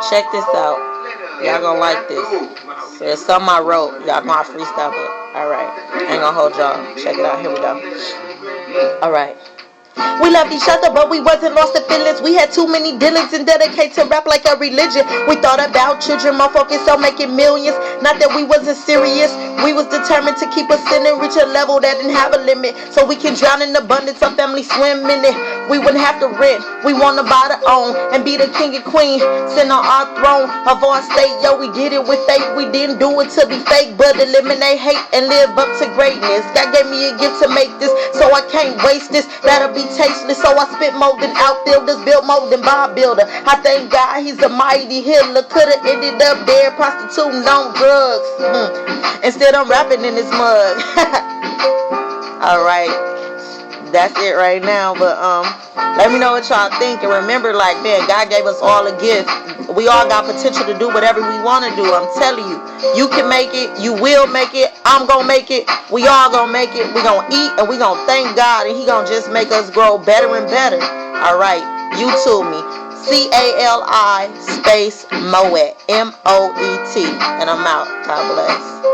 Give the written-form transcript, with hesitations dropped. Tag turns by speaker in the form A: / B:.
A: Check this out. Y'all gonna like this. So it's something I wrote. Y'all gonna have to freestyle it. Alright. Ain't gonna hold y'all. Check it out. Here we go. Alright. We loved each other, but we wasn't lost in feelings. We had too many dealings and dedicated to rap like a religion. We thought about children, more focused on making millions. Not that we wasn't serious. We was determined to keep us in and reach a level that didn't have a limit. So we can drown in abundance, our family swim in it. We wouldn't have to rent. We wanna buy the own and be the king and queen. Sit on our throne of our state. Yo, we did it with faith. We didn't do it to be fake, but eliminate hate and live up to greatness. God gave me a gift to make this, so I can't waste this. That'll be tasteless, so I spit more than outfielders, built more than Bob Builder. I thank God he's a mighty healer. Could've ended up there prostituting on drugs. Instead I'm rapping in this mug. Alright, that's it right now. But let me know what y'all think. And remember, like, man, God gave us all a gift. We all got potential to do whatever we want to do. I'm telling you, you can make it. You will make it. I'm gonna make it. We all gonna make it. We gonna eat and we gonna thank God, and he gonna just make us grow better and better. Alright, YouTube me, CALI space Moet, MOET, and I'm out. God bless.